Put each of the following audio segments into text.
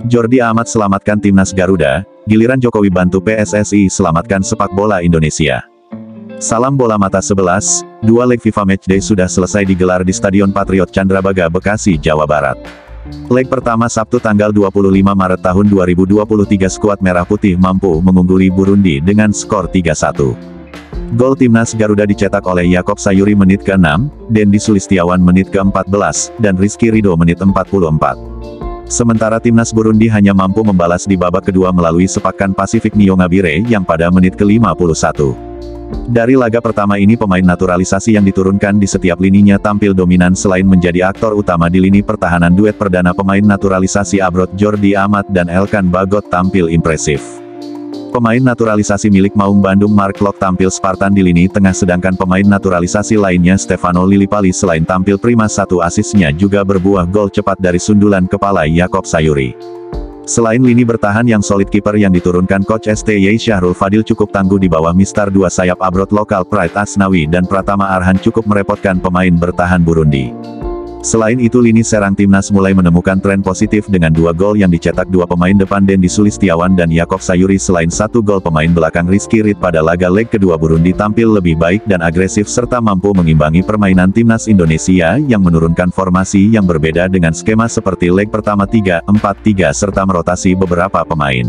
Jordi Amat selamatkan Timnas Garuda, giliran Jokowi bantu PSSI selamatkan sepak bola Indonesia. Salam bola mata 11, dua leg FIFA Matchday sudah selesai digelar di Stadion Patriot Candrabaga, Bekasi, Jawa Barat. Leg pertama Sabtu tanggal 25 Maret tahun 2023 skuad Merah Putih mampu mengungguli Burundi dengan skor 3-1. Gol Timnas Garuda dicetak oleh Yakob Sayuri menit ke-6, Dendi Sulistiawan menit ke-14, dan Rizky Ridho menit 44. Sementara Timnas Burundi hanya mampu membalas di babak kedua melalui sepakan Pasifik Niongabire yang pada menit ke-51. Dari laga pertama ini pemain naturalisasi yang diturunkan di setiap lininya tampil dominan selain menjadi aktor utama di lini pertahanan. Duet perdana pemain naturalisasi Abrot Jordi Amat dan Elkan Bagot tampil impresif. Pemain naturalisasi milik Maung Bandung Mark Klok tampil Spartan di lini tengah, sedangkan pemain naturalisasi lainnya Stefano Lillipali selain tampil prima, satu asisnya juga berbuah gol cepat dari sundulan kepala Yakob Sayuri. Selain lini bertahan yang solid, kiper yang diturunkan Coach STY Syahrul Fadil cukup tangguh di bawah Mister dua sayap Abrot lokal Pride Asnawi dan Pratama Arhan cukup merepotkan pemain bertahan Burundi. Selain itu lini serang Timnas mulai menemukan tren positif dengan dua gol yang dicetak dua pemain depan Dendi Sulistiawan dan Yakob Sayuri. Selain satu gol, pemain belakang Rizky Ridho pada laga leg kedua Burundi tampil lebih baik dan agresif serta mampu mengimbangi permainan Timnas Indonesia yang menurunkan formasi yang berbeda dengan skema seperti leg pertama 3-4-3 serta merotasi beberapa pemain.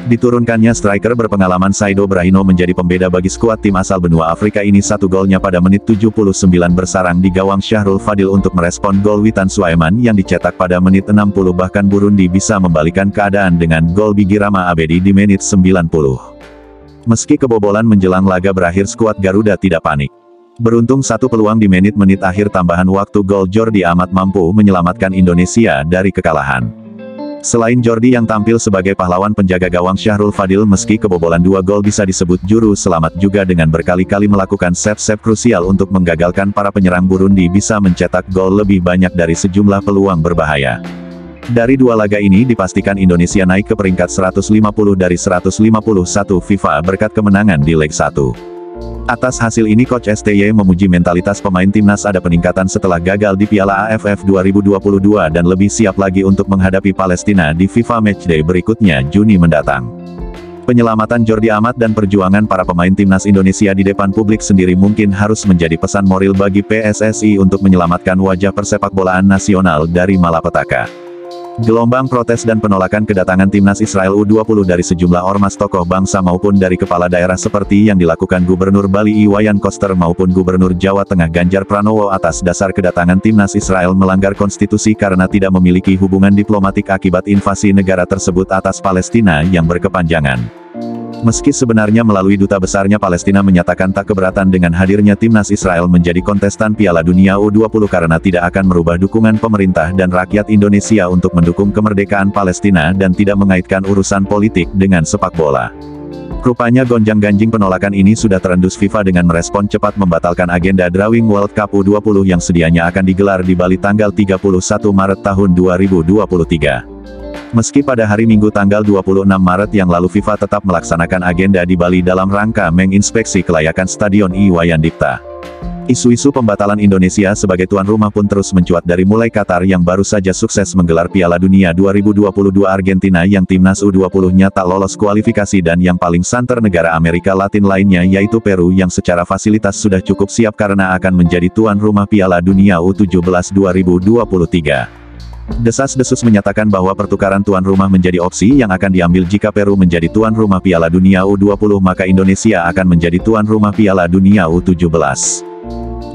Diturunkannya striker berpengalaman Saido Brahino menjadi pembeda bagi skuad tim asal benua Afrika ini. Satu golnya pada menit 79 bersarang di gawang Syahrul Fadil untuk merespon gol Witan Suaiman yang dicetak pada menit 60. Bahkan Burundi bisa membalikan keadaan dengan gol Bigi Rama Abedi di menit 90. Meski kebobolan menjelang laga berakhir, skuad Garuda tidak panik. Beruntung satu peluang di menit-menit akhir tambahan waktu, gol Jordi Amat mampu menyelamatkan Indonesia dari kekalahan. Selain Jordi yang tampil sebagai pahlawan penjaga gawang, Syahrul Fadil meski kebobolan dua gol bisa disebut juru selamat juga dengan berkali-kali melakukan save-save krusial untuk menggagalkan para penyerang Burundi bisa mencetak gol lebih banyak dari sejumlah peluang berbahaya. Dari dua laga ini dipastikan Indonesia naik ke peringkat 150 dari 151 FIFA berkat kemenangan di leg 1. Atas hasil ini Coach STY memuji mentalitas pemain Timnas ada peningkatan setelah gagal di Piala AFF 2022 dan lebih siap lagi untuk menghadapi Palestina di FIFA Matchday berikutnya Juni mendatang. Penyelamatan Jordi Amat dan perjuangan para pemain Timnas Indonesia di depan publik sendiri mungkin harus menjadi pesan moral bagi PSSI untuk menyelamatkan wajah persepakbolaan nasional dari malapetaka. Gelombang protes dan penolakan kedatangan Timnas Israel U20 dari sejumlah ormas tokoh bangsa maupun dari kepala daerah seperti yang dilakukan Gubernur Bali Iwayan Koster maupun Gubernur Jawa Tengah Ganjar Pranowo atas dasar kedatangan Timnas Israel melanggar konstitusi karena tidak memiliki hubungan diplomatik akibat invasi negara tersebut atas Palestina yang berkepanjangan. Meski sebenarnya melalui duta besarnya Palestina menyatakan tak keberatan dengan hadirnya Timnas Israel menjadi kontestan Piala Dunia U20 karena tidak akan merubah dukungan pemerintah dan rakyat Indonesia untuk mendukung kemerdekaan Palestina dan tidak mengaitkan urusan politik dengan sepak bola. Rupanya gonjang-ganjing penolakan ini sudah terendus FIFA dengan merespon cepat membatalkan agenda Drawing World Cup U20 yang sedianya akan digelar di Bali tanggal 31 Maret tahun 2023. Meski pada hari Minggu tanggal 26 Maret yang lalu FIFA tetap melaksanakan agenda di Bali dalam rangka menginspeksi kelayakan Stadion Iwayan Dipta. Isu-isu pembatalan Indonesia sebagai tuan rumah pun terus mencuat dari mulai Qatar yang baru saja sukses menggelar Piala Dunia 2022, Argentina yang timnas U20-nya tak lolos kualifikasi dan yang paling santer negara Amerika Latin lainnya yaitu Peru yang secara fasilitas sudah cukup siap karena akan menjadi tuan rumah Piala Dunia U17 2023. Desas-desus menyatakan bahwa pertukaran tuan rumah menjadi opsi yang akan diambil jika Peru menjadi tuan rumah Piala Dunia U20 maka Indonesia akan menjadi tuan rumah Piala Dunia U17.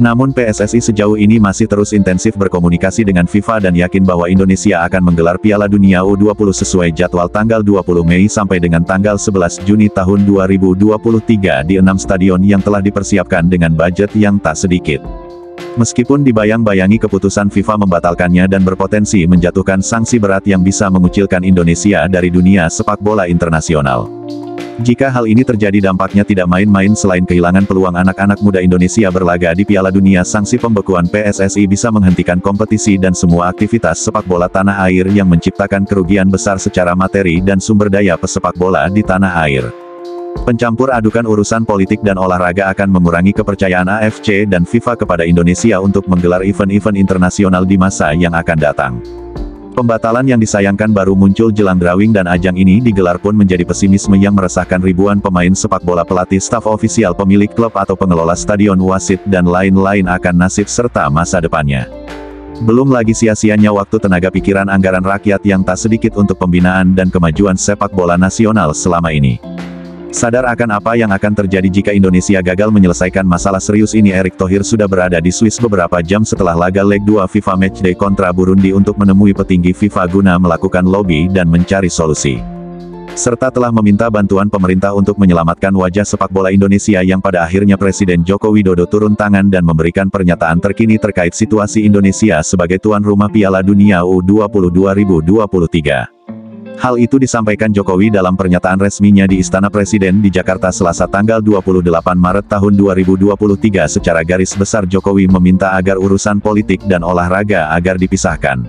Namun PSSI sejauh ini masih terus intensif berkomunikasi dengan FIFA dan yakin bahwa Indonesia akan menggelar Piala Dunia U20 sesuai jadwal tanggal 20 Mei sampai dengan tanggal 11 Juni tahun 2023 di 6 stadion yang telah dipersiapkan dengan budget yang tak sedikit. Meskipun dibayang-bayangi keputusan FIFA membatalkannya dan berpotensi menjatuhkan sanksi berat yang bisa mengucilkan Indonesia dari dunia sepak bola internasional. Jika hal ini terjadi dampaknya tidak main-main. Selain kehilangan peluang anak-anak muda Indonesia berlaga di Piala Dunia, sanksi pembekuan PSSI bisa menghentikan kompetisi dan semua aktivitas sepak bola tanah air yang menciptakan kerugian besar secara materi dan sumber daya pesepak bola di tanah air. Pencampur adukan urusan politik dan olahraga akan mengurangi kepercayaan AFC dan FIFA kepada Indonesia untuk menggelar event-event internasional di masa yang akan datang. Pembatalan yang disayangkan baru muncul jelang drawing dan ajang ini digelar pun menjadi pesimisme yang meresahkan ribuan pemain sepak bola, pelatih, staf ofisial, pemilik klub atau pengelola stadion, wasit, dan lain-lain akan nasib serta masa depannya. Belum lagi sia-sianya waktu, tenaga, pikiran, anggaran rakyat yang tak sedikit untuk pembinaan dan kemajuan sepak bola nasional selama ini. Sadar akan apa yang akan terjadi jika Indonesia gagal menyelesaikan masalah serius ini, Erick Thohir sudah berada di Swiss beberapa jam setelah laga leg 2 FIFA Matchday kontra Burundi untuk menemui petinggi FIFA guna melakukan lobby dan mencari solusi. Serta telah meminta bantuan pemerintah untuk menyelamatkan wajah sepak bola Indonesia yang pada akhirnya Presiden Joko Widodo turun tangan dan memberikan pernyataan terkini terkait situasi Indonesia sebagai tuan rumah Piala Dunia U20 2023. Hal itu disampaikan Jokowi dalam pernyataan resminya di Istana Presiden di Jakarta Selasa tanggal 28 Maret tahun 2023. Secara garis besar Jokowi meminta agar urusan politik dan olahraga agar dipisahkan.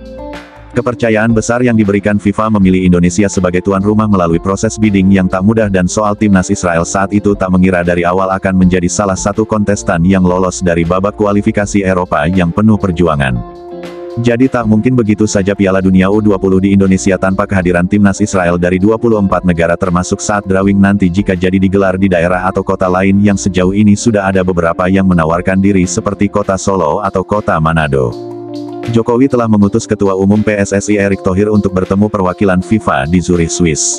Kepercayaan besar yang diberikan FIFA memilih Indonesia sebagai tuan rumah melalui proses bidding yang tak mudah, dan soal timnas Israel saat itu tak mengira dari awal akan menjadi salah satu kontestan yang lolos dari babak kualifikasi Eropa yang penuh perjuangan. Jadi tak mungkin begitu saja Piala Dunia U20 di Indonesia tanpa kehadiran timnas Israel dari 24 negara, termasuk saat drawing nanti jika jadi digelar di daerah atau kota lain yang sejauh ini sudah ada beberapa yang menawarkan diri seperti kota Solo atau kota Manado. Jokowi telah mengutus Ketua Umum PSSI Erick Thohir untuk bertemu perwakilan FIFA di Zurich, Swiss.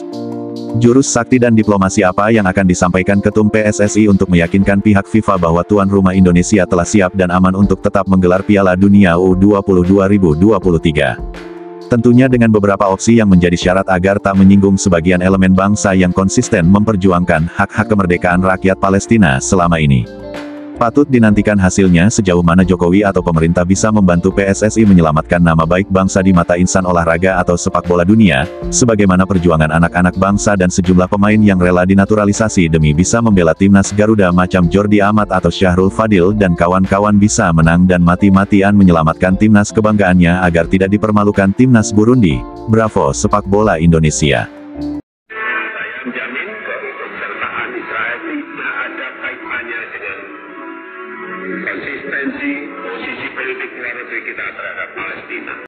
Jurus sakti dan diplomasi apa yang akan disampaikan Ketum PSSI untuk meyakinkan pihak FIFA bahwa tuan rumah Indonesia telah siap dan aman untuk tetap menggelar Piala Dunia U20 2023? Tentunya dengan beberapa opsi yang menjadi syarat agar tak menyinggung sebagian elemen bangsa yang konsisten memperjuangkan hak-hak kemerdekaan rakyat Palestina selama ini. Patut dinantikan hasilnya sejauh mana Jokowi atau pemerintah bisa membantu PSSI menyelamatkan nama baik bangsa di mata insan olahraga atau sepak bola dunia, sebagaimana perjuangan anak-anak bangsa dan sejumlah pemain yang rela dinaturalisasi demi bisa membela timnas Garuda macam Jordi Amat atau Syahrul Fadil dan kawan-kawan bisa menang dan mati-matian menyelamatkan timnas kebanggaannya agar tidak dipermalukan timnas Burundi. Bravo sepak bola Indonesia. Saya menjamin keikutsertaan Israel tidak ada kaitannya dengan konsistensi posisi politik luar negeri kita terhadap Palestina.